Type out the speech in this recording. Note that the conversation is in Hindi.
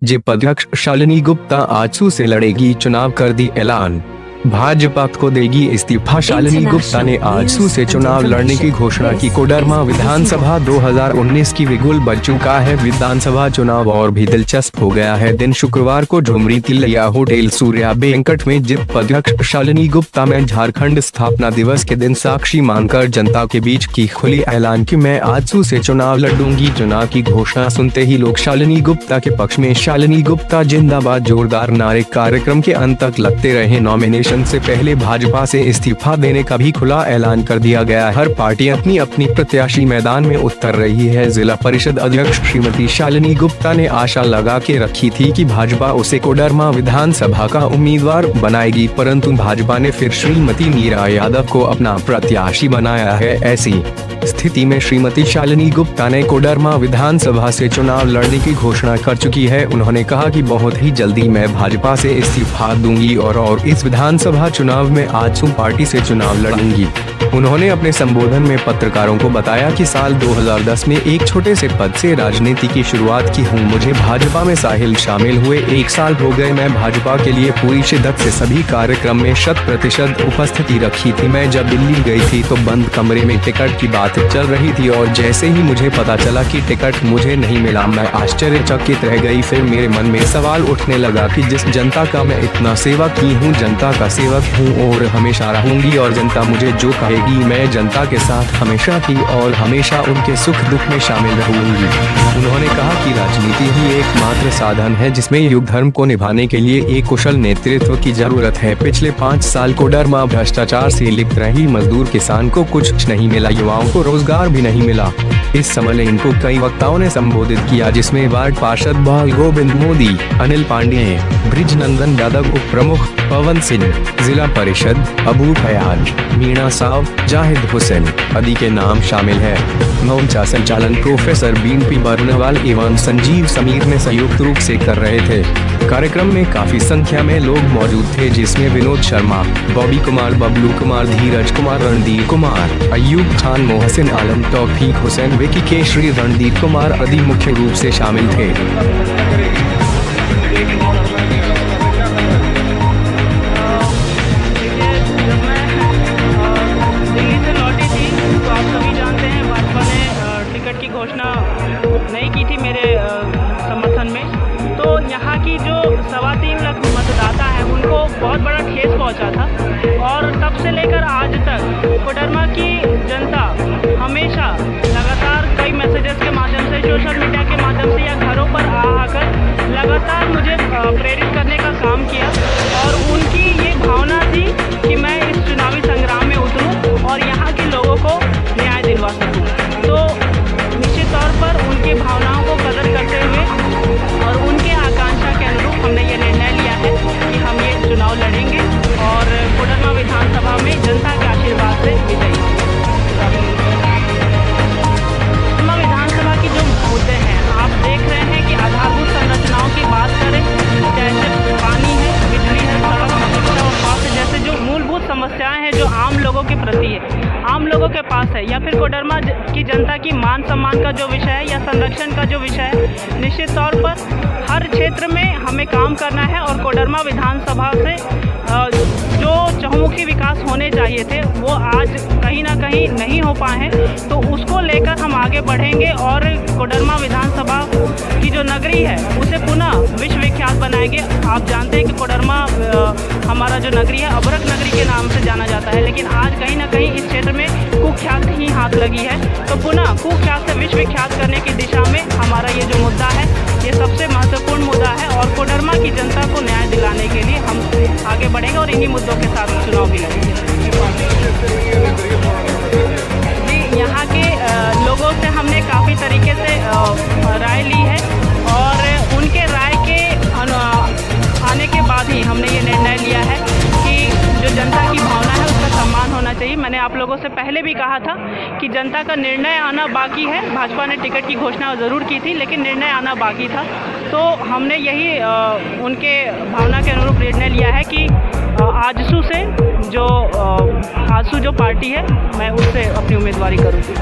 जेप अध्यक्ष शालिनी गुप्ता आजसू से लड़ेगी, चुनाव कर दी ऐलान। भाजपा को देगी इस्तीफा। शालिनी गुप्ता ने आजसू से चुनाव लड़ने की घोषणा की। कोडरमा विधानसभा 2019 की बिगुल बज चुका है। विधानसभा चुनाव और भी दिलचस्प हो गया है। दिन शुक्रवार को झुमरी तिलैया होटल सूर्या बैंक्वेट में जेप अध्यक्ष शालिनी गुप्ता में झारखंड स्थापना दिवस के दिन साक्षी मानकर जनता के बीच की खुली ऐलान कि मैं आजसू से चुनाव लड़ूंगी। चुनाव की घोषणा सुनते ही लोग शालिनी गुप्ता के पक्ष में शालिनी गुप्ता जिंदाबाद जोरदार नारे कार्यक्रम के अंत तक लगते रहे। नॉमिनेशन से पहले भाजपा से इस्तीफा देने का भी खुला ऐलान कर दिया गया है। हर पार्टी अपनी अपनी प्रत्याशी मैदान में उतर रही है। जिला परिषद अध्यक्ष श्रीमती शालिनी गुप्ता ने आशा लगा के रखी थी कि भाजपा उसे कोडरमा विधानसभा का उम्मीदवार बनाएगी, परंतु भाजपा ने फिर श्रीमती मीरा यादव को अपना प्रत्याशी बनाया है। ऐसी स्थिति में श्रीमती शालिनी गुप्ता ने कोडरमा विधानसभा से चुनाव लड़ने की घोषणा कर चुकी है। उन्होंने कहा कि बहुत ही जल्दी मैं भाजपा से इस्तीफा दूंगी और इस विधानसभा चुनाव में आजसू पार्टी से चुनाव लड़ूंगी। उन्होंने अपने संबोधन में पत्रकारों को बताया कि साल 2010 में एक छोटे से पद से राजनीति की शुरुआत की हूँ। मुझे भाजपा में साहिल शामिल हुए 1 साल हो गए। मैं भाजपा के लिए पूरी शिद्दत से सभी कार्यक्रम में 100% उपस्थिति रखी थी। मैं जब दिल्ली गई थी तो बंद कमरे में टिकट की बात चल रही थी और जैसे ही मुझे पता चला कि टिकट मुझे नहीं मिला, मैं आश्चर्यचकित रह गई। फिर मेरे मन में सवाल उठने लगा कि जिस जनता का मैं इतना सेवा की हूँ, जनता का सेवक हूँ और हमेशा रहूंगी और जनता मुझे जो कहेगी मैं जनता के साथ हमेशा थी और हमेशा उनके सुख दुख में शामिल रहूंगी। उन्होंने कहा कि राजनीति ही एकमात्र साधन है जिसमें युग धर्म को निभाने के लिए एक कुशल नेतृत्व की जरूरत है। पिछले 5 साल कोडरमा भ्रष्टाचार से लिप्त रही मजदूर किसान को कुछ नहीं मिला, युवाओं को रोजगार भी नहीं मिला। इस समय इनको कई वक्ताओं ने संबोधित किया, जिसमें वार्ड पार्षद बाल गोविंद मोदी, अनिल पांडे, ब्रिज नंदन यादव, उप प्रमुख पवन सिंह, जिला परिषद अबू फयाज, मीणा साव, जाहिद हुसैन आदि के नाम शामिल है। मोर्चा संचालन प्रोफेसर बीनपी बर्नवाल एवं संजीव समीर ने संयुक्त रूप से कर रहे थे। कार्यक्रम में काफी संख्या में लोग मौजूद थे, जिसमें विनोद शर्मा, बॉबी कुमार, बबलू कुमार, धीरज कुमार, रणदीप कुमार, अयूब खान, मोहसिन आलम, तौफीक हुसैन, विकी केशरी, रणदीप कुमार आदि मुख्य रूप से शामिल थे। घोषणा नहीं की थी मेरे समर्थन में, तो यहाँ की जो 3.25 लाख मतदाता हैं उनको बहुत बड़ा ठेस पहुँचा था। और तब से लेकर आज तक कोडरमा की जनता हमेशा लगातार कई मैसेजेस के माध्यम से, सोशल मीडिया के माध्यम से या घरों पर आकर लगातार मुझे प्रेरित करने का काम किया और उनकी ये भावना थी कि मैं इस चुनावी संग्राम में उतरूँ और यहाँ के लोगों को न्याय दिलवा सकूँ। तो निश्चित तौर पर उनकी भावनाओं को कदर करते हुए और उनके आकांक्षा के अनुरूप हमने ये निर्णय लिया है कि हम ये चुनाव लड़ेंगे और कोडरमा विधानसभा में जनता के आशीर्वाद से विजयी होंगे। कोडरमा विधानसभा की जो मुद्दे हैं, आप देख रहे हैं कि आधारभूत संरचनाओं की बात करें, जैसे पानी है, बिजली है, सड़क, शिक्षा और स्वास्थ्य जैसे जो मूलभूत समस्याएं हैं जो आम लोगों के प्रति है, आम लोगों के पास है, या फिर कोडरमा की जनता की मान सम्मान का जो विषय है या संरक्षण का जो विषय है, निश्चित तौर पर हर क्षेत्र में हमें काम करना है। और कोडरमा विधानसभा से जो चहुमुखी विकास होने चाहिए थे वो आज कहीं ना कहीं नहीं हो पाए हैं, तो उसको लेकर हम आगे बढ़ेंगे और कोडरमा विधानसभा की जो नगरी है उसे पुनः विश्व विख्यात बनाएंगे। आप जानते हैं कि कोडरमा हमारा जो नगरी है अभ्रक नगरी के नाम से जाना जाता है, लेकिन आज कहीं ना कहीं इस क्षेत्र में कुख्यात ही हाथ लगी है, तो पुनः कुख्यात से विश्व विख्यात करने की दिशा में हमारा ये जो मुद्दा है ये सबसे महत्वपूर्ण मुद्दा है और कोडरमा की जनता को न्याय दिलाने के लिए हम आगे बढ़ेंगे और इन्हीं मुद्दों के साथ चुनाव भी लड़ेंगे। जी, यहाँ के लोगों से हमने काफ़ी तरीके से राय ली है और उनके राय के आने के बाद ही हमने ये निर्णय लिया है कि जो जनता की भावना है उसका सम्मान होना चाहिए। मैंने आप लोगों से पहले भी कहा था कि जनता का निर्णय आना बाकी है। भाजपा ने टिकट की घोषणा ज़रूर की थी, लेकिन निर्णय आना बाकी था। तो हमने यही उनके भावना के अनुरूप निर्णय लिया है कि आजसू से जो पार्टी है मैं उससे अपनी उम्मीदवारी करूँगी।